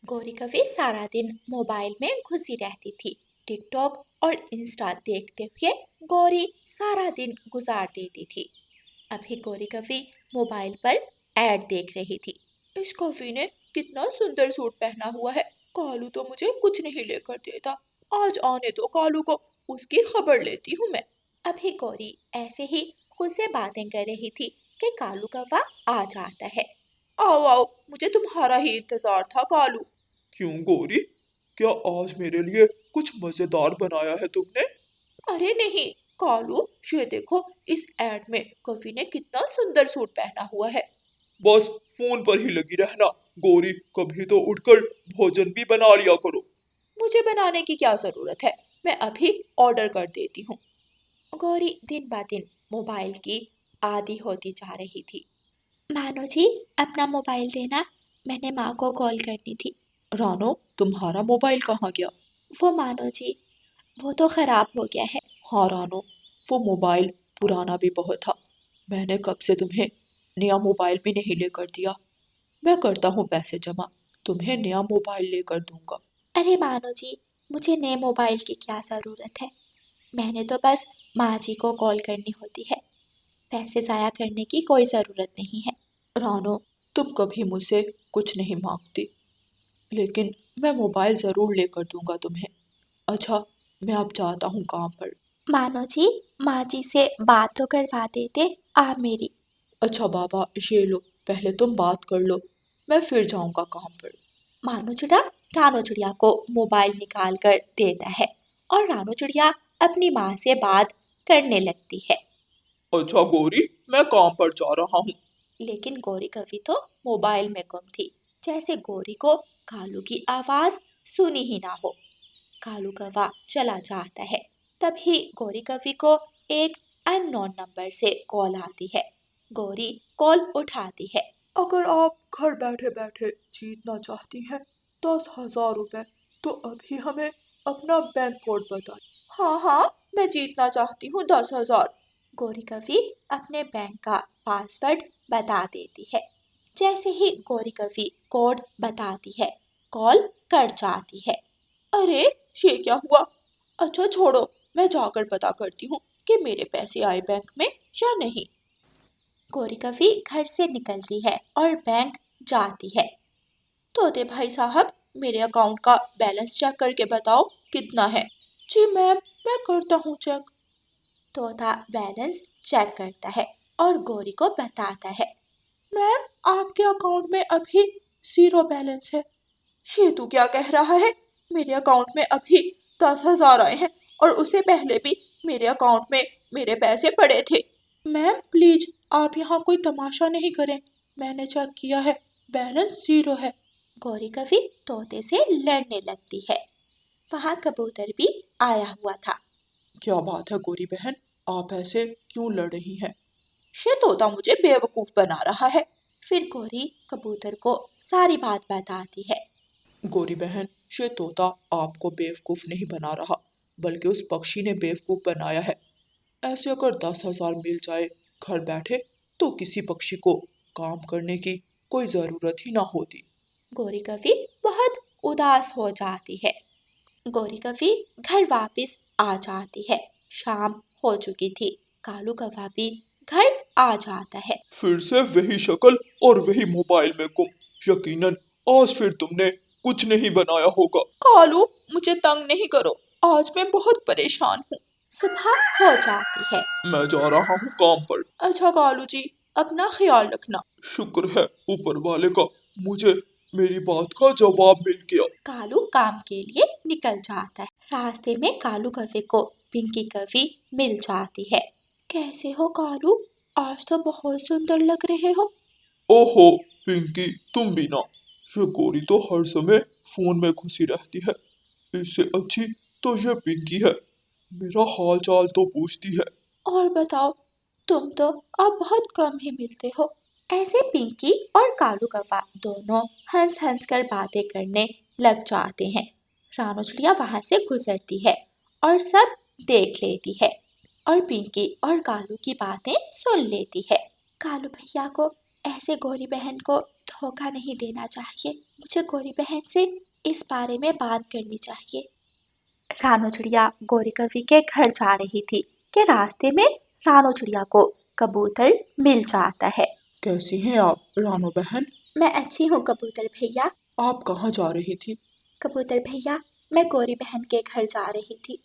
गौरी कवि सारा दिन मोबाइल में घुसी रहती थी। टिकटॉक और इंस्टा देखते हुए गौरी सारा दिन गुजार देती थी। अभी गौरी कवि मोबाइल पर ऐड देख रही थी। इस कवि ने कितना सुंदर सूट पहना हुआ है। कालू तो मुझे कुछ नहीं लेकर देता। आज आने दो कालू को, उसकी खबर लेती हूँ मैं। अभी गौरी ऐसे ही खुद से बातें कर रही थी कि कालू कौवा आ जाता है। आओ आओ, मुझे तुम्हारा ही इंतजार था कालू। क्यों गौरी, क्या आज मेरे लिए कुछ मजेदार बनाया है तुमने? अरे नहीं कालू, ये देखो इस ऐड में कवि ने कितना सुंदर सूट पहना हुआ है। बस फोन पर ही लगी रहना गौरी, कभी तो उठकर भोजन भी बना लिया करो। मुझे बनाने की क्या जरूरत है, मैं अभी ऑर्डर कर देती हूँ। गौरी दिन ब दिन मोबाइल की आदी होती जा रही थी। मानो जी, अपना मोबाइल देना, मैंने माँ को कॉल करनी थी। रानो, तुम्हारा मोबाइल कहाँ गया? वो मानो जी, वो तो खराब हो गया है। हाँ रानो, वो मोबाइल पुराना भी बहुत था। मैंने कब से तुम्हें नया मोबाइल भी नहीं लेकर दिया। मैं करता हूँ पैसे जमा, तुम्हें नया मोबाइल लेकर दूंगा। अरे मानो जी, मुझे नए मोबाइल की क्या ज़रूरत है। मैंने तो बस माँ जी को कॉल करनी होती है। पैसे ज़ाया करने की कोई ज़रूरत नहीं है। रानो, तुम कभी मुझसे कुछ नहीं मांगती, लेकिन मैं मोबाइल ज़रूर लेकर दूंगा तुम्हें। अच्छा, मैं अब जाता हूँ काम पर। मानो जी, माँ जी से बात तो करवा देते आप मेरी। अच्छा बाबा, ये लो, पहले तुम बात कर लो, मैं फिर जाऊंगा काम पर। मानो चिड़िया रानो चिड़िया को मोबाइल निकाल कर देता है और रानो चिड़िया अपनी माँ से बात करने लगती है। अच्छा गौरी, मैं काम पर जा रहा हूँ। लेकिन गौरी कवि तो मोबाइल में गुम थी, जैसे गौरी को कालू की आवाज सुनी ही ना हो। कालू कौवा चला जाता है। तभी गौरी कवि को एक अननोन नंबर से कॉल आती है। गौरी कॉल उठाती है। अगर आप घर बैठे बैठे जीतना चाहती हैं 10,000 रुपए, तो अभी हमें अपना बैंक कोड बताएं। हाँ हाँ, मैं जीतना चाहती हूँ 10,000। गौरी कवि अपने बैंक का पासवर्ड बता देती है। जैसे ही गौरी कवि कोड बताती है, कॉल कट जाती है। अरे, ये क्या हुआ? अच्छा छोड़ो, मैं जाकर पता करती हूँ कि मेरे पैसे आए बैंक में या नहीं। गौरी कवि घर से निकलती है और बैंक जाती है। तोते भाई साहब, मेरे अकाउंट का बैलेंस चेक करके बताओ कितना है। जी मैम, मैं करता हूँ चेक। तोता बैलेंस चेक करता है और गौरी को बताता है। मैम, आपके अकाउंट में अभी 0 बैलेंस है। ये तू क्या कह रहा है? मेरे अकाउंट में अभी 10,000 आए हैं और उससे पहले भी मेरे अकाउंट में मेरे पैसे पड़े थे। मैम प्लीज, आप यहाँ कोई तमाशा नहीं करें, मैंने चेक किया है, बैलेंस 0 है। गौरी कवि तोते से लड़ने लगती है। वहाँ कबूतर भी आया हुआ था। क्या बात है गौरी बहन, आप ऐसे क्यों लड़ रही हैं? ये तोता मुझे बेवकूफ बना रहा है। फिर गौरी कबूतर को सारी बात बताती है। गौरी बहन, ये तोता आपको बेवकूफ नहीं बना रहा, बल्कि उस पक्षी ने बेवकूफ बनाया है। ऐसे अगर 10,000 मिल जाए घर बैठे, तो किसी पक्षी को काम करने की कोई जरूरत ही ना होती। गौरी कवि बहुत उदास हो जाती है। गौरी कवि घर वापस आ जाती है। शाम हो चुकी थी। कालू कौवा भी घर आ जाता है। फिर से वही शक्ल और वही मोबाइल में गुम। यकीनन आज फिर तुमने कुछ नहीं बनाया होगा। कालू, मुझे तंग नहीं करो, आज मैं बहुत परेशान हूँ। सुबह हो जाती है। मैं जा रहा हूँ काम पर। अच्छा कालू जी, अपना ख्याल रखना। शुक्र है ऊपर वाले का, मुझे मेरी बात का जवाब मिल गया। कालू काम के लिए निकल जाता है। रास्ते में कालू कौवे को पिंकी कवि मिल जाती है। कैसे हो कालू? आज तो बहुत सुंदर लग रहे हो। ओहो पिंकी, तुम भी ना। ये गोरी तो हर समय फोन में घुसी रहती है, इससे अच्छी तो ये पिंकी है, मेरा हाल चाल तो पूछती है। और बताओ, तुम तो अब बहुत कम ही मिलते हो। ऐसे पिंकी और कालू कौवा दोनों हंस हंस कर बातें करने लग जाते हैं। रानो चिड़िया वहां से गुजरती है और सब देख लेती है और पिंकी और कालू की बातें सुन लेती है। कालू भैया को ऐसे गौरी बहन को धोखा नहीं देना चाहिए। मुझे गौरी बहन से इस बारे में बात करनी चाहिए। रानो चिड़िया गौरी कवि के घर जा रही थी कि रास्ते में रानो चिड़िया को कबूतर मिल जाता है। कैसी हैं आप रानो बहन? मैं अच्छी हूँ कबूतर भैया। आप कहाँ जा रही थी? कबूतर भैया, मैं गौरी बहन के घर जा रही थी।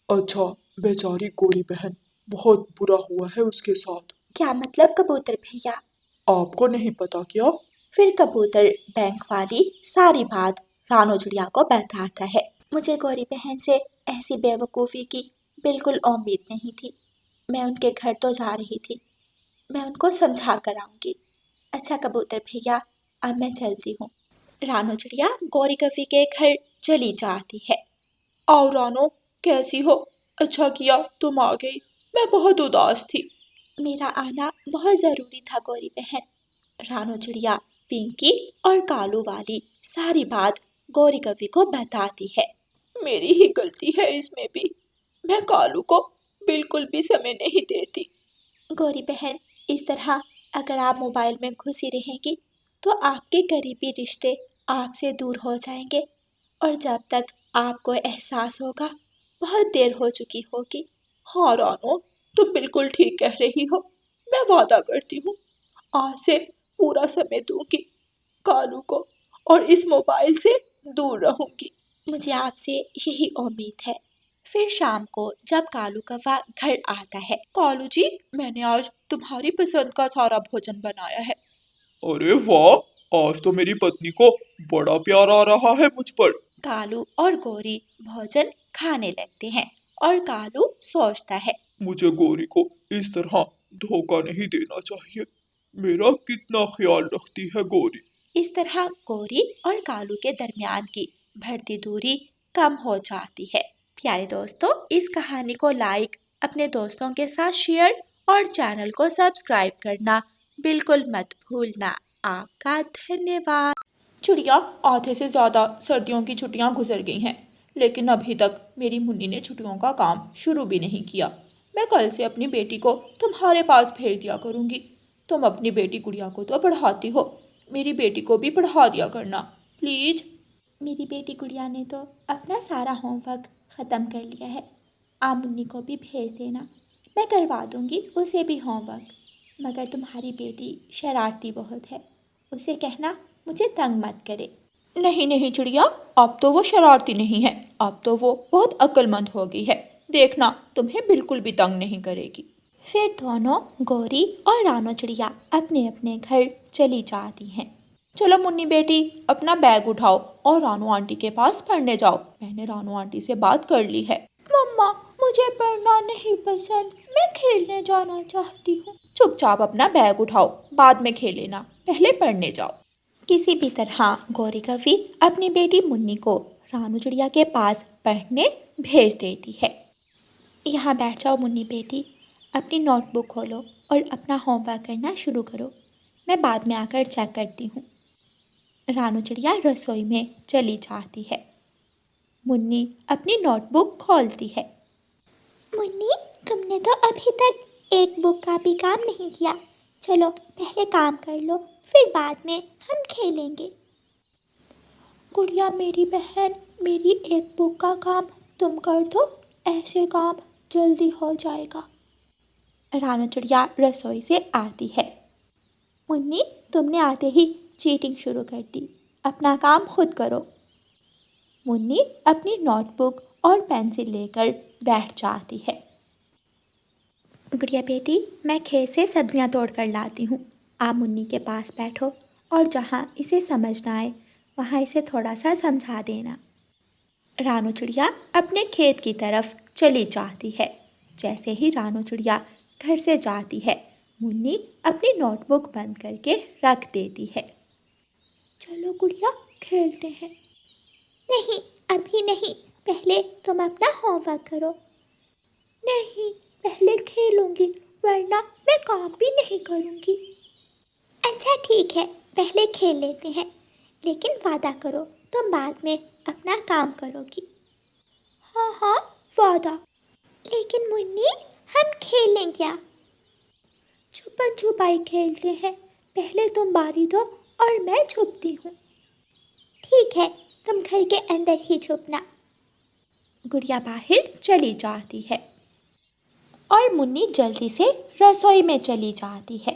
अच्छा, बेचारी गौरी बहन, बहुत बुरा हुआ है उसके साथ। क्या मतलब कबूतर भैया? आपको नहीं पता क्या? फिर कबूतर बैंक वाली सारी बात रानो चिड़िया को बताता है। मुझे गौरी बहन से ऐसी बेवकूफ़ी की बिल्कुल उम्मीद नहीं थी। मैं उनके घर तो जा रही थी, मैं उनको समझा कर आऊँगी। अच्छा कबूतर भैया, अब मैं चलती हूँ। रानो चिड़िया गौरी कवि के घर चली जाती है। आओ रानो, कैसी हो? अच्छा किया तुम आ गई, मैं बहुत उदास थी। मेरा आना बहुत ज़रूरी था गौरी बहन। रानो चिड़िया पिंकी और कालू वाली सारी बात गौरी कवि को बताती है। मेरी ही गलती है इसमें भी, मैं कालू को बिल्कुल भी समय नहीं देती। गौरी बहन, इस तरह अगर आप मोबाइल में घुसी रहेंगी तो आपके करीबी रिश्ते आपसे दूर हो जाएंगे और जब तक आपको एहसास होगा बहुत देर हो चुकी होगी। हाँ रानो, तुम बिल्कुल ठीक कह रही हो। मैं वादा करती हूँ, आज से पूरा समय दूंगी कालू को और इस मोबाइल से दूर रहूंगी। मुझे आपसे यही उम्मीद है। फिर शाम को जब कालू कौवा घर आता है। कालू जी, मैंने आज तुम्हारी पसंद का सारा भोजन बनाया है। अरे वाह, आज तो मेरी पत्नी को बड़ा प्यार आ रहा है मुझ पर। कालू और गौरी भोजन खाने लगते हैं और कालू सोचता है, मुझे गौरी को इस तरह धोखा नहीं देना चाहिए। मेरा कितना ख्याल रखती है गौरी। इस तरह गौरी और कालू के दरमियान की बढ़ती दूरी कम हो जाती है। प्यारे दोस्तों, इस कहानी को लाइक, अपने दोस्तों के साथ शेयर और चैनल को सब्सक्राइब करना बिल्कुल मत भूलना। आपका धन्यवाद। चिड़िया, आधे से ज़्यादा सर्दियों की छुट्टियां गुजर गई हैं, लेकिन अभी तक मेरी मुन्नी ने छुट्टियों का काम शुरू भी नहीं किया। मैं कल से अपनी बेटी को तुम्हारे पास भेज दिया करूँगी। तुम अपनी बेटी गुड़िया को तो पढ़ाती हो, मेरी बेटी को भी पढ़ा दिया करना प्लीज। मेरी बेटी गुड़िया ने तो अपना सारा होमवर्क ख़त्म कर लिया है। आप मुन्नी को भी भेज देना, मैं करवा दूँगी उसे भी होमवर्क। मगर तुम्हारी बेटी शरारती बहुत है, उसे कहना मुझे तंग मत करे। नहीं नहीं चिड़िया, अब तो वो शरारती नहीं है, अब तो वो बहुत अक्लमंद हो गई है। देखना, तुम्हें बिल्कुल भी तंग नहीं करेगी। फिर दोनों गौरी और रानो चिड़िया अपने अपने घर चली जाती हैं। चलो मुन्नी बेटी, अपना बैग उठाओ और रानू आंटी के पास पढ़ने जाओ। मैंने रानू आंटी से बात कर ली है। मम्मा, मुझे पढ़ना नहीं पसंद, मैं खेलने जाना चाहती हूँ। चुपचाप अपना बैग उठाओ, बाद में खेलेना, पहले पढ़ने जाओ। किसी भी तरह गौरी कवि अपनी बेटी मुन्नी को रानू चिड़िया के पास पढ़ने भेज देती है। यहाँ बैठ जाओ मुन्नी बेटी, अपनी नोटबुक खोलो और अपना होमवर्क करना शुरू करो, मैं बाद में आकर चेक करती हूँ। रानू चिड़िया रसोई में चली जाती है। मुन्नी अपनी नोटबुक खोलती है। मुन्नी, तुमने तो अभी तक एक बुक का भी काम नहीं किया। चलो पहले काम कर लो, फिर बाद में हम खेलेंगे। गुड़िया मेरी बहन, मेरी एक बुक का काम तुम कर दो, ऐसे काम जल्दी हो जाएगा। रानू चिड़िया रसोई से आती है। मुन्नी, तुमने आते ही चीटिंग शुरू कर दी, अपना काम खुद करो। मुन्नी अपनी नोटबुक और पेंसिल लेकर बैठ जाती है। गुड़िया बेटी, मैं खेत से सब्जियां तोड़ कर लाती हूँ, आप मुन्नी के पास बैठो और जहाँ इसे समझ ना आए वहाँ इसे थोड़ा सा समझा देना। रानू चिड़िया अपने खेत की तरफ चली जाती है। जैसे ही रानू चिड़िया घर से जाती है, मुन्नी अपनी नोटबुक बंद करके रख देती है। चलो गुड़िया खेलते हैं। नहीं, अभी नहीं, पहले तुम अपना होमवर्क करो। नहीं, पहले खेलूंगी, वरना मैं काम भी नहीं करूंगी। अच्छा ठीक है, पहले खेल लेते हैं, लेकिन वादा करो तुम बाद में अपना काम करोगी। हाँ हाँ, वादा। लेकिन मुन्नी, हम खेलें क्या? छुपन छुपाई खेलते हैं, पहले तुम बारी दो और मैं छुपती हूँ। ठीक है, तुम घर के अंदर ही छुपना। गुड़िया बाहर चली जाती है और मुन्नी जल्दी से रसोई में चली जाती है।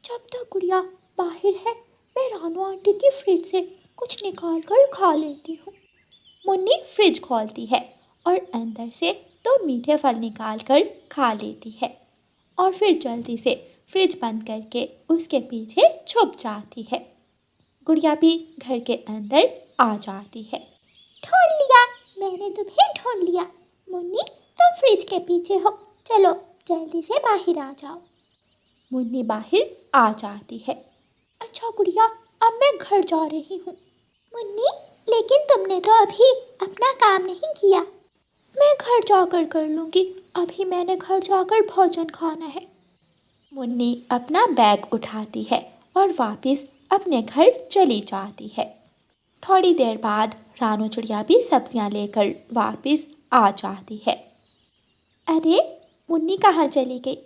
जब तक गुड़िया बाहर है, मैं रानू आंटी की फ्रिज से कुछ निकाल कर खा लेती हूँ। मुन्नी फ्रिज खोलती है और अंदर से 2 मीठे फल निकाल कर खा लेती है और फिर जल्दी से फ्रिज बंद करके उसके पीछे छुप जाती है। गुड़िया भी घर के अंदर आ जाती है। ढूंढ लिया, मैंने तुम्हें ढूंढ लिया। मुन्नी, तुम फ्रिज के पीछे हो, चलो जल्दी से बाहर आ जाओ। मुन्नी बाहर आ जाती है। अच्छा गुड़िया, अब मैं घर जा रही हूँ। मुन्नी, लेकिन तुमने तो अभी अपना काम नहीं किया। मैं घर जाकर कर लूँगी, अभी मैंने घर जाकर भोजन खाना है। मुन्नी अपना बैग उठाती है और वापस अपने घर चली जाती है। थोड़ी देर बाद रानू चिड़िया भी सब्जियां लेकर वापस आ जाती है। अरे, मुन्नी कहाँ चली गई?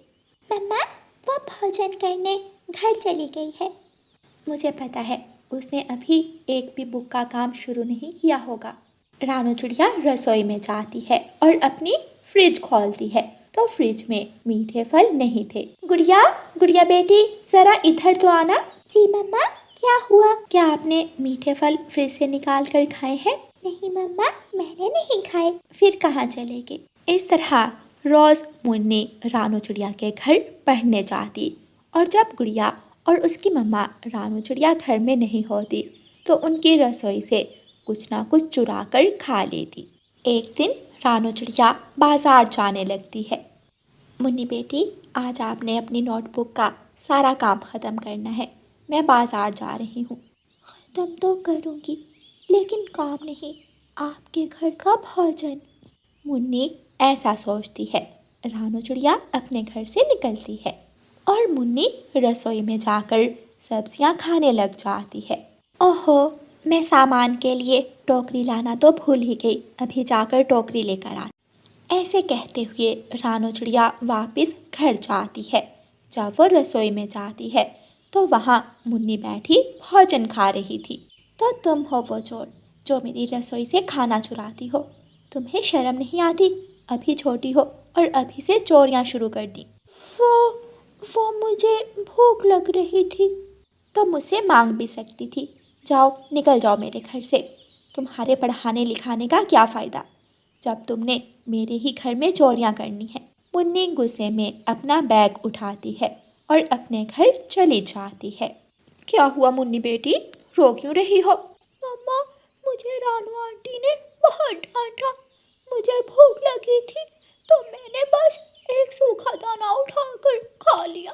मम्मा, वो भोजन करने घर चली गई है। मुझे पता है, उसने अभी एक भी बुक का काम शुरू नहीं किया होगा। रानू चिड़िया रसोई में जाती है और अपनी फ्रिज खोलती है तो फ्रिज में मीठे फल नहीं थे। गुड़िया, गुड़िया बेटी, जरा इधर तो आना। जी मम्मा, क्या हुआ? क्या आपने मीठे फल फ्रिज से निकाल कर खाए हैं? नहीं मम्मा, मैंने नहीं खाए। फिर कहाँ चले गए? इस तरह रोज मुन्नी रानू चिड़िया के घर पढ़ने जाती और जब गुड़िया और उसकी मम्मा रानू चिड़िया घर में नहीं होती तो उनकी रसोई से कुछ ना कुछ चुरा कर खा लेती। एक दिन रानू चिड़िया बाजार जाने लगती है। मुन्नी बेटी, आज आपने अपनी नोटबुक का सारा काम ख़त्म करना है। मैं बाजार जा रही हूँ। ख़त्म तो करूँगी, लेकिन काम नहीं, आपके घर का भोजन। मुन्नी ऐसा सोचती है। रानू चिड़िया अपने घर से निकलती है और मुन्नी रसोई में जाकर सब्जियां खाने लग जाती है। ओहो, मैं सामान के लिए टोकरी लाना तो भूल ही गई, अभी जाकर टोकरी लेकर आ। ऐसे कहते हुए रानू चिड़िया वापस घर जाती है। जब वो रसोई में जाती है तो वहाँ मुन्नी बैठी भोजन खा रही थी। तो तुम हो वो चोर जो मेरी रसोई से खाना चुराती हो। तुम्हें शर्म नहीं आती? अभी छोटी हो और अभी से चोरियाँ शुरू कर दी। वो मुझे भूख लग रही थी। तो मुझसे मांग भी सकती थी। जाओ, निकल जाओ मेरे घर से। तुम्हारे पढ़ाने लिखाने का क्या फ़ायदा जब तुमने मेरे ही घर में चोरियां करनी है। मुन्नी गुस्से में अपना बैग उठाती है और अपने घर चली जाती है। क्या हुआ मुन्नी बेटी, रो क्यों रही हो? मम्मा, मुझे रानू आंटी ने बहुत डांटा। मुझे भूख लगी थी तो मैंने बस एक सूखा दाना उठाकर खा लिया।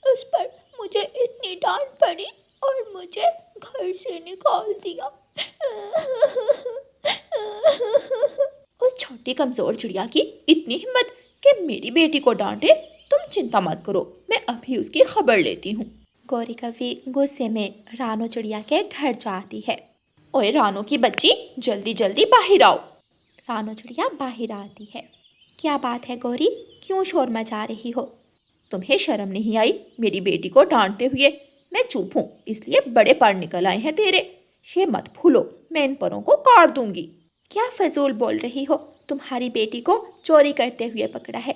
उस पर मुझे इतनी डांट पड़ी और मुझे घर से निकाल दिया। उस छोटी कमजोर चिड़िया की इतनी हिम्मत कि मेरी बेटी को डांटे। तुम चिंता मत करो, मैं अभी उसकी खबर लेती हूँ। गौरी कवि गुस्से में रानू चिड़िया के घर जाती है। ओए रानू की बच्ची, जल्दी जल्दी बाहर आओ। रानू चिड़िया बाहर आती है। क्या बात है गौरी, क्यों शोर मचा रही हो? तुम्हें शर्म नहीं आई मेरी बेटी को डांटते हुए? मैं चुप हूँ इसलिए बड़े पर निकल आए हैं तेरे। ये मत भूलो, मैं इन परों को काट दूंगी। क्या फजूल बोल रही हो? तुम्हारी बेटी को चोरी करते हुए पकड़ा है।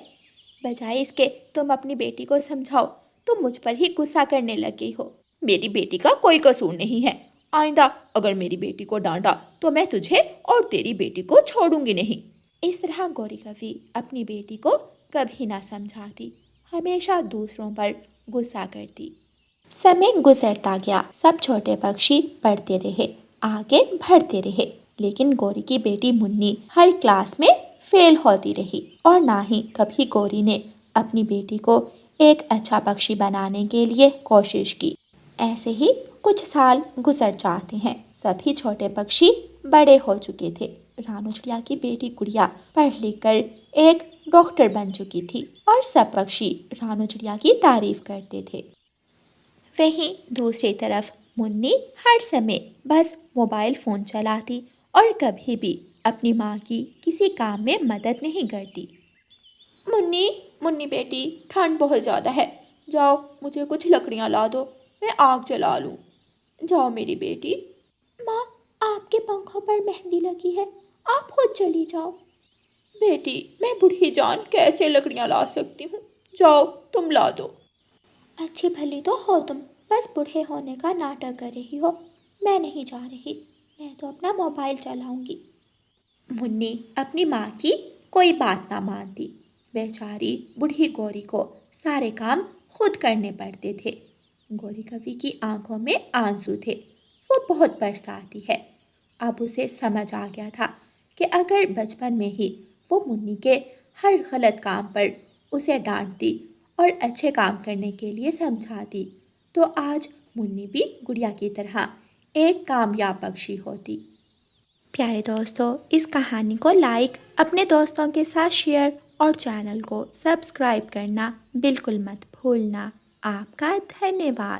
बजाय इसके तुम अपनी बेटी को समझाओ, तुम मुझ पर ही गुस्सा करने लग गई हो। मेरी बेटी का कोई कसूर नहीं है। आइंदा अगर मेरी बेटी को डांटा तो मैं तुझे और तेरी बेटी को छोड़ूंगी नहीं। इस तरह गौरी कवि अपनी बेटी को कभी ना समझाती, हमेशा दूसरों पर गुस्सा करती। समय गुजरता गया, सब छोटे पक्षी पढ़ते रहे, आगे बढ़ते रहे, लेकिन गौरी की बेटी मुन्नी हर क्लास में फेल होती रही और ना ही कभी गौरी ने अपनी बेटी को एक अच्छा पक्षी बनाने के लिए कोशिश की। ऐसे ही कुछ साल गुजर जाते हैं। सभी छोटे पक्षी बड़े हो चुके थे। रानू चिड़िया की बेटी गुड़िया पढ़ लिख कर एक डॉक्टर बन चुकी थी और सब पक्षी रानू चिड़िया की तारीफ करते थे। वहीं दूसरी तरफ मुन्नी हर समय बस मोबाइल फ़ोन चलाती और कभी भी अपनी माँ की किसी काम में मदद नहीं करती। मुन्नी, मुन्नी बेटी, ठंड बहुत ज़्यादा है, जाओ मुझे कुछ लकड़ियाँ ला दो, मैं आग जला लूँ। जाओ मेरी बेटी। माँ, आपके पंखों पर मेहंदी लगी है, आप खुद चली जाओ। बेटी, मैं बूढ़ी जान कैसे लकड़ियाँ ला सकती हूँ, जाओ तुम ला दो। अच्छी भली तो हो तुम, बस बूढ़े होने का नाटक कर रही हो। मैं नहीं जा रही, मैं तो अपना मोबाइल चलाऊंगी। मुन्नी अपनी माँ की कोई बात ना मानती। बेचारी बूढ़ी गौरी को सारे काम खुद करने पड़ते थे। गौरी कवि की आंखों में आंसू थे। वो बहुत पछताती है। अब उसे समझ आ गया था कि अगर बचपन में ही वो मुन्नी के हर गलत काम पर उसे डांटती और अच्छे काम करने के लिए समझाती, तो आज मुन्नी भी गुड़िया की तरह एक कामयाब पक्षी होती। प्यारे दोस्तों, इस कहानी को लाइक, अपने दोस्तों के साथ शेयर और चैनल को सब्सक्राइब करना बिल्कुल मत भूलना। आपका धन्यवाद।